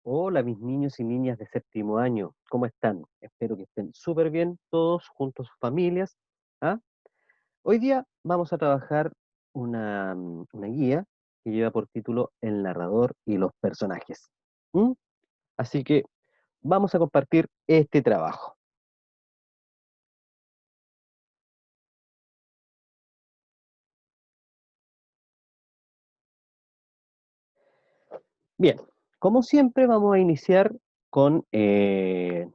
Hola, mis niños y niñas de séptimo año, ¿cómo están? Espero que estén súper bien todos junto a sus familias. ¿Ah? Hoy día vamos a trabajar una guía que lleva por título El narrador y los personajes. ¿Mm? Así que vamos a compartir este trabajo. Bien, como siempre vamos a iniciar con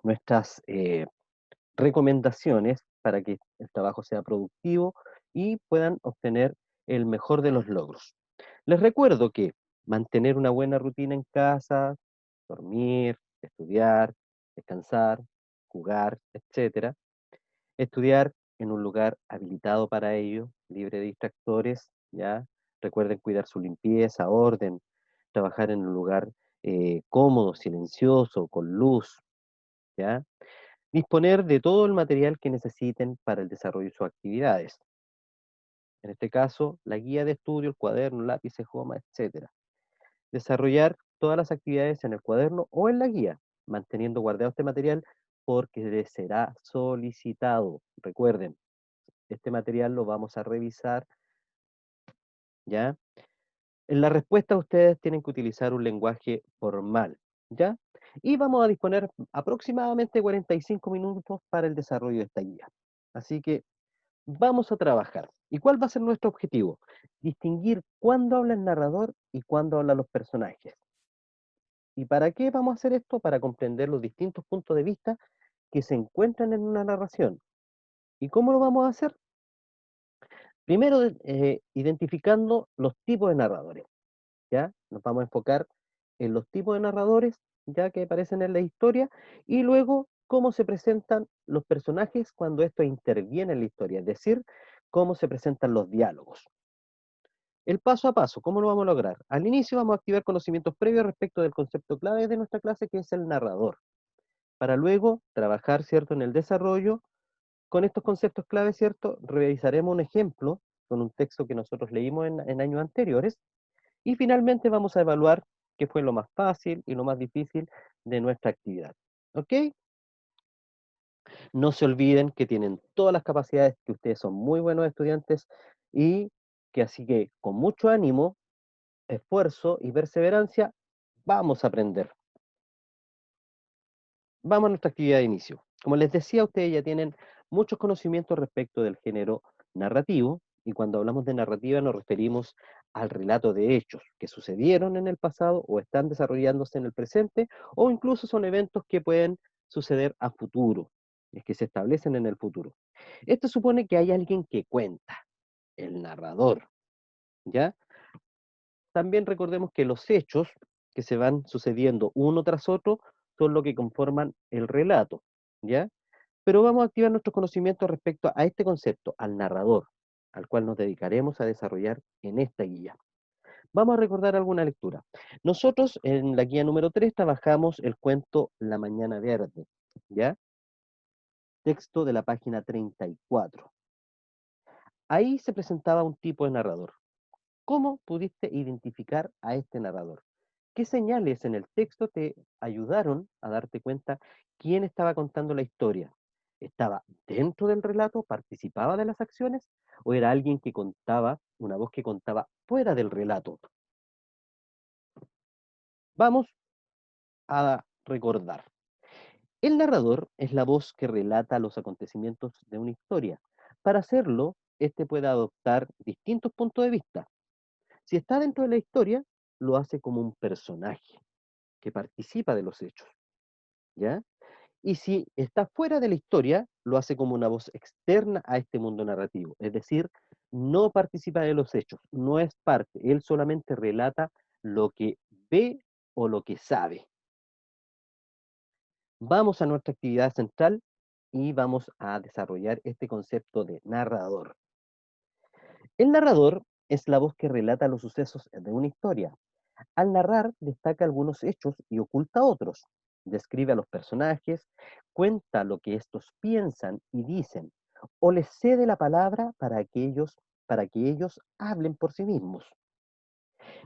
nuestras recomendaciones para que el trabajo sea productivo y puedan obtener el mejor de los logros. Les recuerdo que mantener una buena rutina en casa, dormir, estudiar, descansar, jugar, etcétera, estudiar en un lugar habilitado para ello, libre de distractores, ¿ya? Recuerden cuidar su limpieza, orden, trabajar en un lugar cómodo, silencioso, con luz, ¿ya? Disponer de todo el material que necesiten para el desarrollo de sus actividades. En este caso, la guía de estudio, el cuaderno, lápices, goma, etcétera. Desarrollar todas las actividades en el cuaderno o en la guía, manteniendo guardado este material porque les será solicitado. Recuerden, este material lo vamos a revisar, ¿ya? En la respuesta ustedes tienen que utilizar un lenguaje formal, ¿ya? Y vamos a disponer aproximadamente 45 minutos para el desarrollo de esta guía. Así que vamos a trabajar. ¿Y cuál va a ser nuestro objetivo? Distinguir cuándo habla el narrador y cuándo hablan los personajes. ¿Y para qué vamos a hacer esto? Para comprender los distintos puntos de vista que se encuentran en una narración. ¿Y cómo lo vamos a hacer? Primero, identificando los tipos de narradores, ¿ya? Nos vamos a enfocar en los tipos de narradores, ya que aparecen en la historia, y luego cómo se presentan los personajes cuando esto interviene en la historia, es decir, cómo se presentan los diálogos. El paso a paso, ¿cómo lo vamos a lograr? Al inicio vamos a activar conocimientos previos respecto del concepto clave de nuestra clase, que es el narrador, para luego trabajar, ¿cierto?, en el desarrollo. Con estos conceptos clave, ¿cierto?, revisaremos un ejemplo con un texto que nosotros leímos en años anteriores, y finalmente vamos a evaluar qué fue lo más fácil y lo más difícil de nuestra actividad. ¿Ok? No se olviden que tienen todas las capacidades, que ustedes son muy buenos estudiantes y que así que con mucho ánimo, esfuerzo y perseverancia, vamos a aprender. Vamos a nuestra actividad de inicio. Como les decía, ustedes ya tienen muchos conocimientos respecto del género narrativo, y cuando hablamos de narrativa nos referimos al relato de hechos que sucedieron en el pasado o están desarrollándose en el presente, o incluso son eventos que pueden suceder a futuro, es que se establecen en el futuro. Esto supone que hay alguien que cuenta, el narrador, ¿ya? También recordemos que los hechos que se van sucediendo uno tras otro son lo que conforman el relato, ¿ya? Pero vamos a activar nuestros conocimientos respecto a este concepto, al narrador, al cual nos dedicaremos a desarrollar en esta guía. Vamos a recordar alguna lectura. Nosotros en la guía número 3 trabajamos el cuento La Mañana Verde, ¿ya? Texto de la página 34. Ahí se presentaba un tipo de narrador. ¿Cómo pudiste identificar a este narrador? ¿Qué señales en el texto te ayudaron a darte cuenta quién estaba contando la historia? ¿Estaba dentro del relato, participaba de las acciones, o era alguien que contaba, una voz que contaba fuera del relato? Vamos a recordar. El narrador es la voz que relata los acontecimientos de una historia. Para hacerlo, este puede adoptar distintos puntos de vista. Si está dentro de la historia, lo hace como un personaje que participa de los hechos, ¿ya? Y si está fuera de la historia, lo hace como una voz externa a este mundo narrativo, es decir, no participa de los hechos, no es parte, él solamente relata lo que ve o lo que sabe. Vamos a nuestra actividad central y vamos a desarrollar este concepto de narrador. El narrador es la voz que relata los sucesos de una historia. Al narrar, destaca algunos hechos y oculta otros. Describe a los personajes, cuenta lo que estos piensan y dicen, o les cede la palabra para que ellos hablen por sí mismos.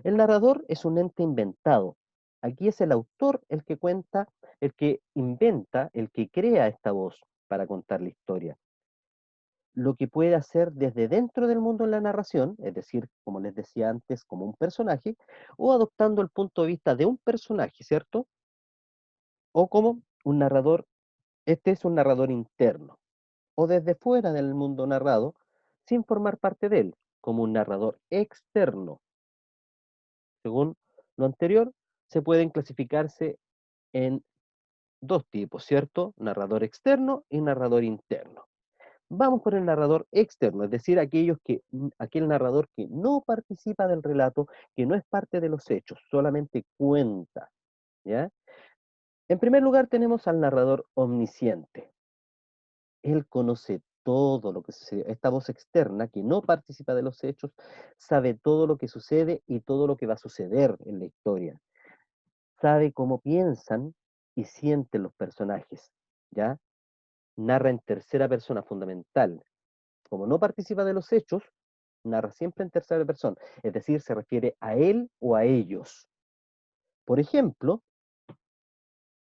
El narrador es un ente inventado, Aquí es el autor el que cuenta, el que inventa, el que crea esta voz para contar la historia. Lo que puede hacer desde dentro del mundo en la narración, es decir, como les decía antes, como un personaje, o adoptando el punto de vista de un personaje, ¿cierto? O como un narrador, este es un narrador interno, o desde fuera del mundo narrado, sin formar parte de él, como un narrador externo. Según lo anterior, se pueden clasificarse en dos tipos, ¿cierto? Narrador externo y narrador interno. Vamos por el narrador externo, es decir, aquel narrador que no participa del relato, que no es parte de los hechos, solamente cuenta, ¿ya? En primer lugar tenemos al narrador omnisciente. Él conoce todo lo que sucede. Esta voz externa, que no participa de los hechos, sabe todo lo que sucede y todo lo que va a suceder en la historia. Sabe cómo piensan y sienten los personajes, ¿ya? Narra en tercera persona fundamental. Como no participa de los hechos, narra siempre en tercera persona, es decir, se refiere a él o a ellos. Por ejemplo,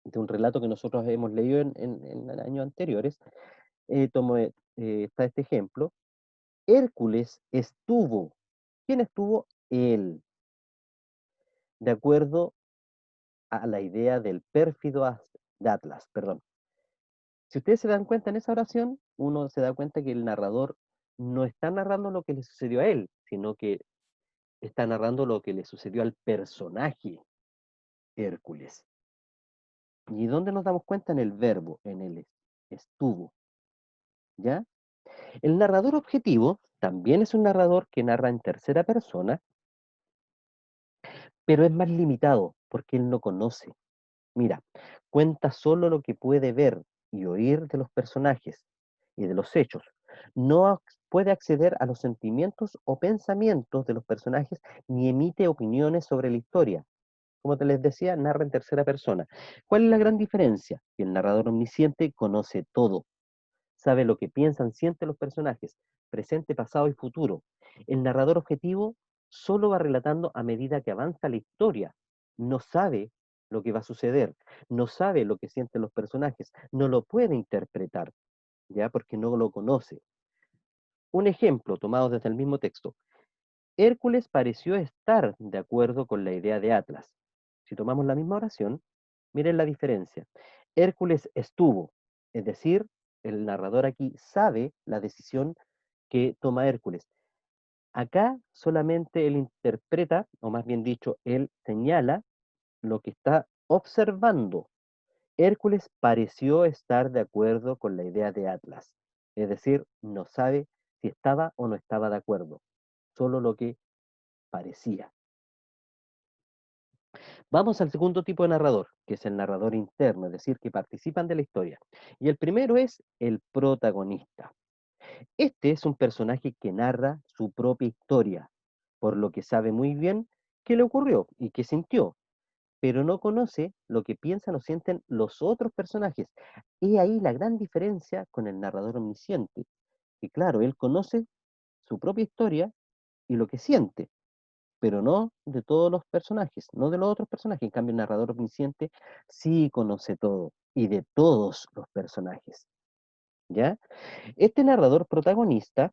de un relato que nosotros hemos leído en años anteriores, está este ejemplo. Hércules estuvo. ¿Quién estuvo? Él, de acuerdo a la idea del pérfido de Atlas, perdón. Si ustedes se dan cuenta en esa oración, uno se da cuenta que el narrador no está narrando lo que le sucedió a él, sino que está narrando lo que le sucedió al personaje Hércules. ¿Y dónde nos damos cuenta? En el verbo, en el estuvo, ¿ya? El narrador objetivo también es un narrador que narra en tercera persona, pero es más limitado porque él no conoce. Mira, cuenta solo lo que puede ver y oír de los personajes y de los hechos. No puede acceder a los sentimientos o pensamientos de los personajes ni emite opiniones sobre la historia. Como te les decía, narra en tercera persona. ¿Cuál es la gran diferencia? Que el narrador omnisciente conoce todo, sabe lo que piensan, sienten los personajes, presente, pasado y futuro. El narrador objetivo solo va relatando a medida que avanza la historia. No sabe lo que va a suceder, no sabe lo que sienten los personajes, no lo puede interpretar, ¿ya? Porque no lo conoce. Un ejemplo tomado desde el mismo texto. Hércules pareció estar de acuerdo con la idea de Atlas. Si tomamos la misma oración, miren la diferencia. Hércules estuvo, es decir, el narrador aquí sabe la decisión que toma Hércules. Acá solamente él interpreta, o más bien dicho, él señala lo que está observando. Hércules pareció estar de acuerdo con la idea de Atlas, es decir, no sabe si estaba o no estaba de acuerdo, solo lo que parecía. Vamos al segundo tipo de narrador, que es el narrador interno, es decir, que participan de la historia. Y el primero es el protagonista. Este es un personaje que narra su propia historia, por lo que sabe muy bien qué le ocurrió y qué sintió, pero no conoce lo que piensan o sienten los otros personajes. Y ahí la gran diferencia con el narrador omnisciente, que claro, él conoce su propia historia y lo que siente, pero no de todos los personajes, no de los otros personajes. En cambio, el narrador omnisciente sí conoce todo y de todos los personajes, ¿ya? Este narrador protagonista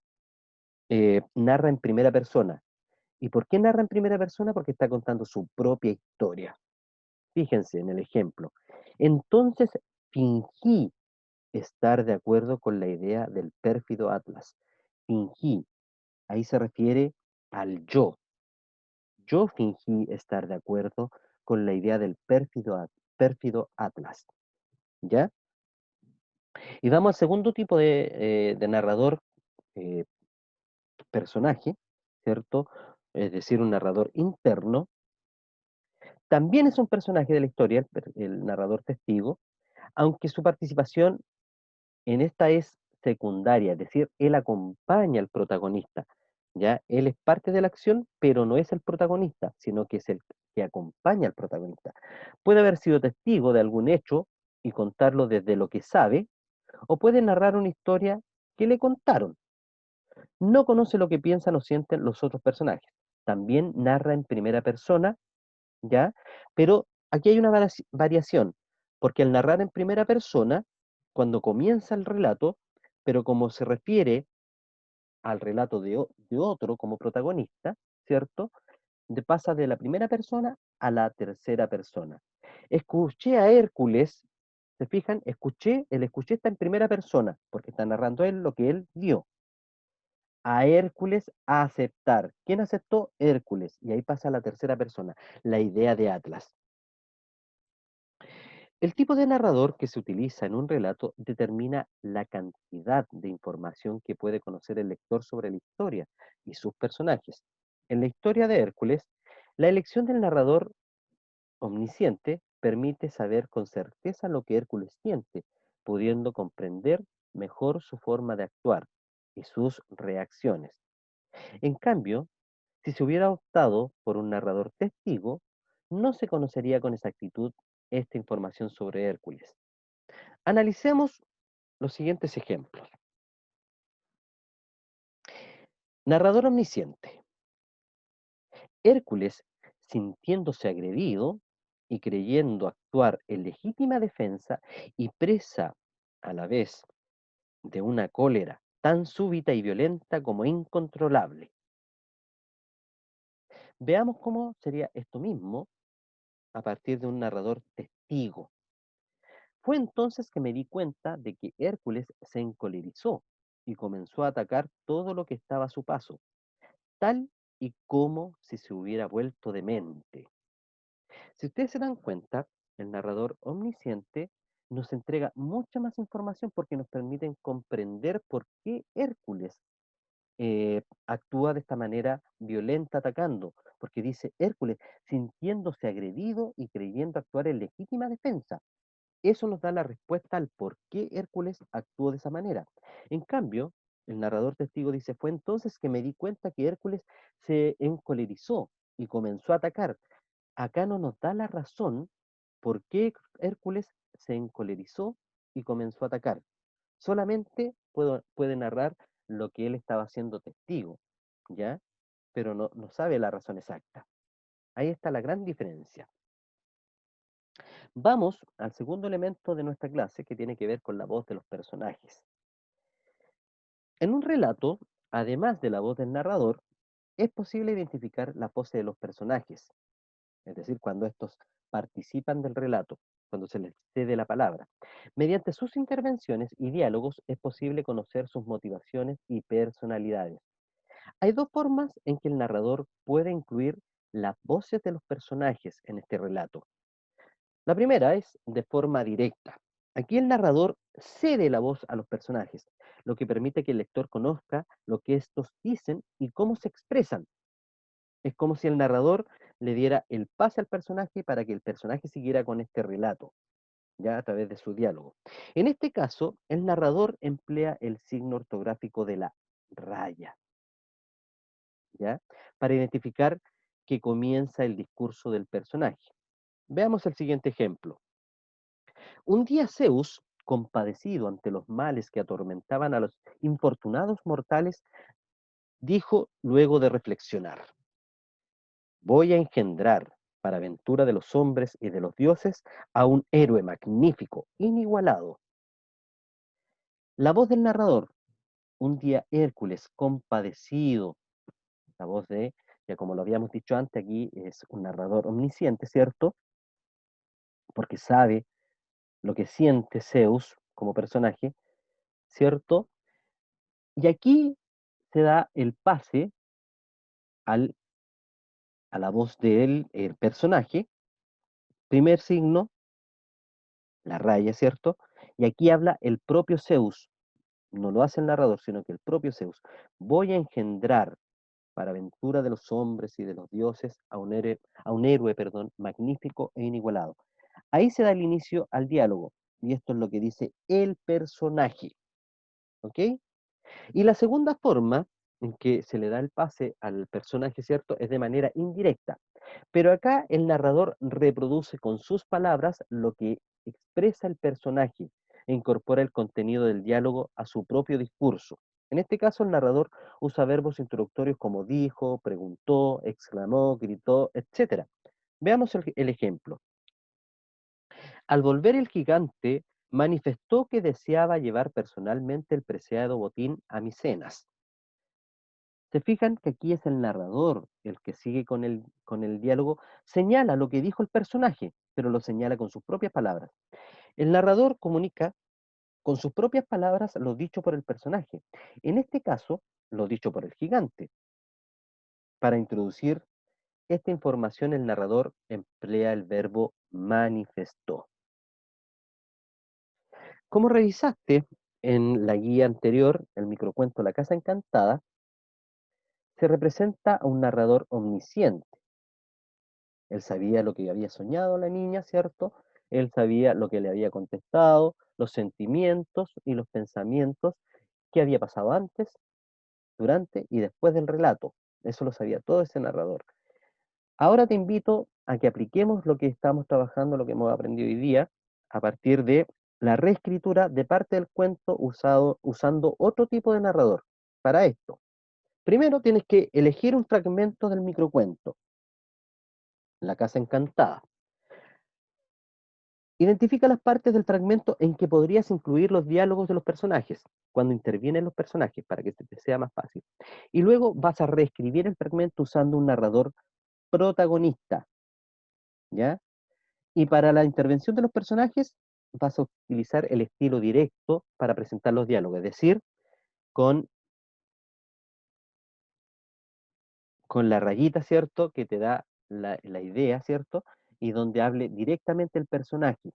narra en primera persona. ¿Y por qué narra en primera persona? Porque está contando su propia historia. Fíjense en el ejemplo. Entonces fingí estar de acuerdo con la idea del pérfido Atlas. Fingí, ahí se refiere al yo. Yo fingí estar de acuerdo con la idea del pérfido Atlas, ¿ya? Y vamos al segundo tipo de narrador eh, personaje, ¿cierto? Es decir, un narrador interno. También es un personaje de la historia, el narrador testigo, aunque su participación en esta es secundaria, es decir, él acompaña al protagonista, ¿ya? Él es parte de la acción, pero no es el protagonista, sino que es el que acompaña al protagonista. Puede haber sido testigo de algún hecho y contarlo desde lo que sabe, o puede narrar una historia que le contaron. No conoce lo que piensan o sienten los otros personajes. También narra en primera persona, ¿ya? Pero Aquí hay una variación, porque al narrar en primera persona, cuando comienza el relato, pero como se refiere al relato de otro como protagonista, ¿cierto? Pasa de la primera persona a la tercera persona. Escuché a Hércules, ¿se fijan? El escuché está en primera persona, porque está narrando él lo que él vio. A Hércules a aceptar. ¿Quién aceptó? Hércules. Y ahí pasa a la tercera persona, la idea de Atlas. El tipo de narrador que se utiliza en un relato determina la cantidad de información que puede conocer el lector sobre la historia y sus personajes. En la historia de Hércules, la elección del narrador omnisciente permite saber con certeza lo que Hércules siente, pudiendo comprender mejor su forma de actuar y sus reacciones. En cambio, si se hubiera optado por un narrador testigo, no se conocería con exactitud esta información sobre Hércules. Analicemos los siguientes ejemplos. Narrador omnisciente. Hércules, sintiéndose agredido y creyendo actuar en legítima defensa y presa a la vez de una cólera tan súbita y violenta como incontrolable. Veamos cómo sería esto mismo a partir de un narrador testigo. Fue entonces que me di cuenta de que Hércules se encolerizó y comenzó a atacar todo lo que estaba a su paso, tal y como si se hubiera vuelto demente. Si ustedes se dan cuenta, el narrador omnisciente nos entrega mucha más información porque nos permiten comprender por qué Hércules actúa de esta manera violenta atacando, porque dice Hércules sintiéndose agredido y creyendo actuar en legítima defensa. Eso nos da la respuesta al por qué Hércules actuó de esa manera. En cambio, el narrador testigo dice, fue entonces que me di cuenta que Hércules se encolerizó y comenzó a atacar. Acá no nos da la razón por qué Hércules se encolerizó y comenzó a atacar. Solamente puede narrar lo que él estaba haciendo testigo, ¿ya? Pero no sabe la razón exacta. Ahí está la gran diferencia. Vamos al segundo elemento de nuestra clase que tiene que ver con la voz de los personajes. En un relato, además de la voz del narrador, es posible identificar la voz de los personajes, es decir, cuando estos participan del relato, cuando se les cede la palabra. Mediante sus intervenciones y diálogos es posible conocer sus motivaciones y personalidades. Hay dos formas en que el narrador puede incluir las voces de los personajes en este relato. La primera es de forma directa. Aquí el narrador cede la voz a los personajes, lo que permite que el lector conozca lo que estos dicen y cómo se expresan. Es como si el narrador le diera el pase al personaje para que el personaje siguiera con este relato, ya a través de su diálogo. En este caso, el narrador emplea el signo ortográfico de la raya, ¿ya? Para identificar que comienza el discurso del personaje. Veamos el siguiente ejemplo. Un día Zeus, compadecido ante los males que atormentaban a los infortunados mortales, dijo luego de reflexionar, voy a engendrar, para aventura de los hombres y de los dioses, a un héroe magnífico, inigualado. La voz del narrador, un día Hércules, compadecido, la voz de, ya como lo habíamos dicho antes, aquí es un narrador omnisciente, ¿cierto? Porque sabe lo que siente Zeus como personaje, ¿cierto? Y aquí se da el pase al, a la voz del personaje, primer signo, la raya, ¿cierto? Y aquí habla el propio Zeus, no lo hace el narrador, sino que el propio Zeus. Voy a engendrar para aventura de los hombres y de los dioses a un héroe, perdón, magnífico e inigualado. Ahí se da el inicio al diálogo, y esto es lo que dice el personaje, ¿ok? Y la segunda forma en que se le da el pase al personaje, ¿cierto? Es de manera indirecta. Pero acá el narrador reproduce con sus palabras lo que expresa el personaje e incorpora el contenido del diálogo a su propio discurso. En este caso, el narrador usa verbos introductorios como dijo, preguntó, exclamó, gritó, etc. Veamos el ejemplo. Al volver el gigante manifestó que deseaba llevar personalmente el preciado botín a Micenas. Se fijan que aquí es el narrador el que sigue con el diálogo, señala lo que dijo el personaje, pero lo señala con sus propias palabras. El narrador comunica con sus propias palabras lo dicho por el personaje. En este caso, lo dicho por el gigante. Para introducir esta información, el narrador emplea el verbo manifestó. Como revisaste en la guía anterior, el microcuento La Casa Encantada, se representa a un narrador omnisciente. Él sabía lo que había soñado la niña, ¿cierto? Él sabía lo que le había contestado, los sentimientos y los pensamientos que había pasado antes, durante y después del relato. Eso lo sabía todo ese narrador. Ahora te invito a que apliquemos lo que estamos trabajando, lo que hemos aprendido hoy día, a partir de la reescritura de parte del cuento usando otro tipo de narrador. Para esto, primero tienes que elegir un fragmento del microcuento, La Casa Encantada. Identifica las partes del fragmento en que podrías incluir los diálogos de los personajes, cuando intervienen los personajes, para que te sea más fácil. Y luego vas a reescribir el fragmento usando un narrador protagonista, ¿ya? Y para la intervención de los personajes vas a utilizar el estilo directo para presentar los diálogos, es decir, con, con la rayita, ¿cierto? Que te da la idea, ¿cierto? Y donde hable directamente el personaje,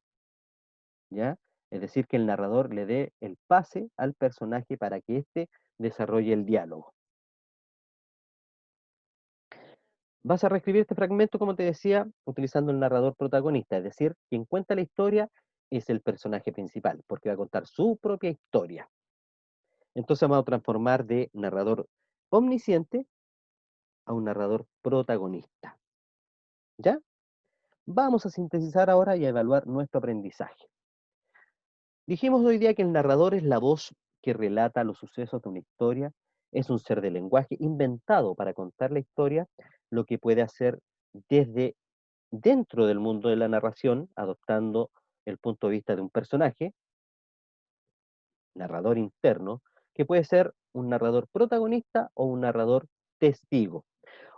¿ya? Es decir, que el narrador le dé el pase al personaje para que éste desarrolle el diálogo. Vas a reescribir este fragmento, como te decía, utilizando el narrador protagonista, es decir, quien cuenta la historia es el personaje principal, porque va a contar su propia historia. Entonces vamos a transformar de narrador omnisciente a un narrador protagonista. ¿Ya? Vamos a sintetizar ahora y a evaluar nuestro aprendizaje. Dijimos hoy día que el narrador es la voz que relata los sucesos de una historia, es un ser de lenguaje inventado para contar la historia, lo que puede hacer desde dentro del mundo de la narración, adoptando el punto de vista de un personaje, narrador interno, que puede ser un narrador protagonista o un narrador testigo.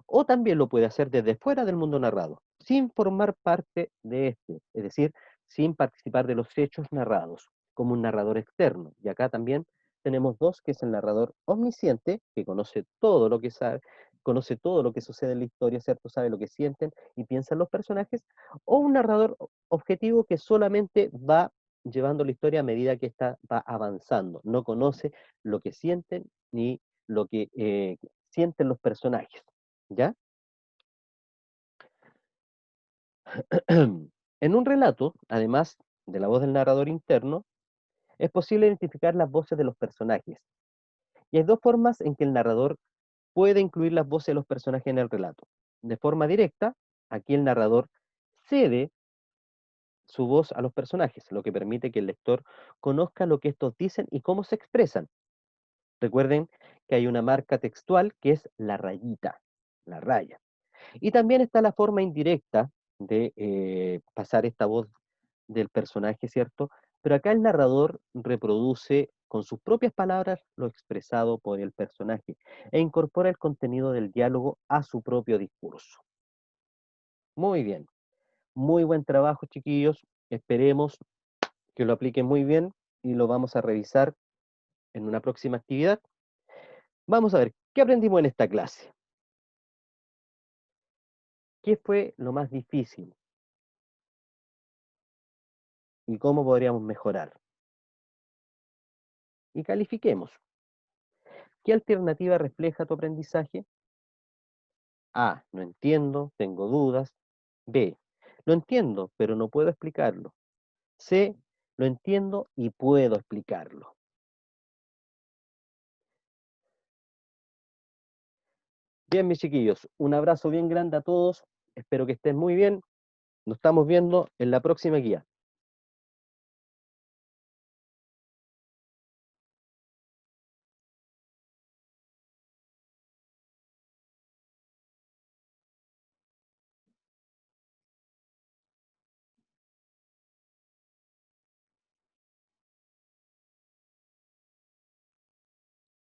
O también lo puede hacer desde fuera del mundo narrado, sin formar parte de este, es decir, sin participar de los hechos narrados, como un narrador externo. Y acá también tenemos dos, que es el narrador omnisciente, que conoce todo lo que sabe, conoce todo lo que sucede en la historia, ¿cierto? Sabe lo que sienten y piensan los personajes, o un narrador objetivo que solamente va llevando la historia a medida que ésta va avanzando, no conoce lo que sienten ni lo que sienten los personajes. ¿Ya? En un relato, además de la voz del narrador interno, es posible identificar las voces de los personajes. Y hay dos formas en que el narrador puede incluir las voces de los personajes en el relato. De forma directa, aquí el narrador cede su voz a los personajes, lo que permite que el lector conozca lo que estos dicen y cómo se expresan. Recuerden que hay una marca textual que es la rayita, la raya. Y también está la forma indirecta de pasar esta voz del personaje, ¿cierto? Pero acá el narrador reproduce con sus propias palabras lo expresado por el personaje e incorpora el contenido del diálogo a su propio discurso. Muy bien, muy buen trabajo, chiquillos. Esperemos que lo apliquen muy bien y lo vamos a revisar en una próxima actividad. Vamos a ver, ¿qué aprendimos en esta clase? ¿Qué fue lo más difícil y cómo podríamos mejorar? Y califiquemos. ¿Qué alternativa refleja tu aprendizaje? A, no entiendo, tengo dudas. B, lo entiendo, pero no puedo explicarlo. C, lo entiendo y puedo explicarlo. Bien, mis chiquillos, un abrazo bien grande a todos. Espero que estén muy bien. Nos estamos viendo en la próxima guía.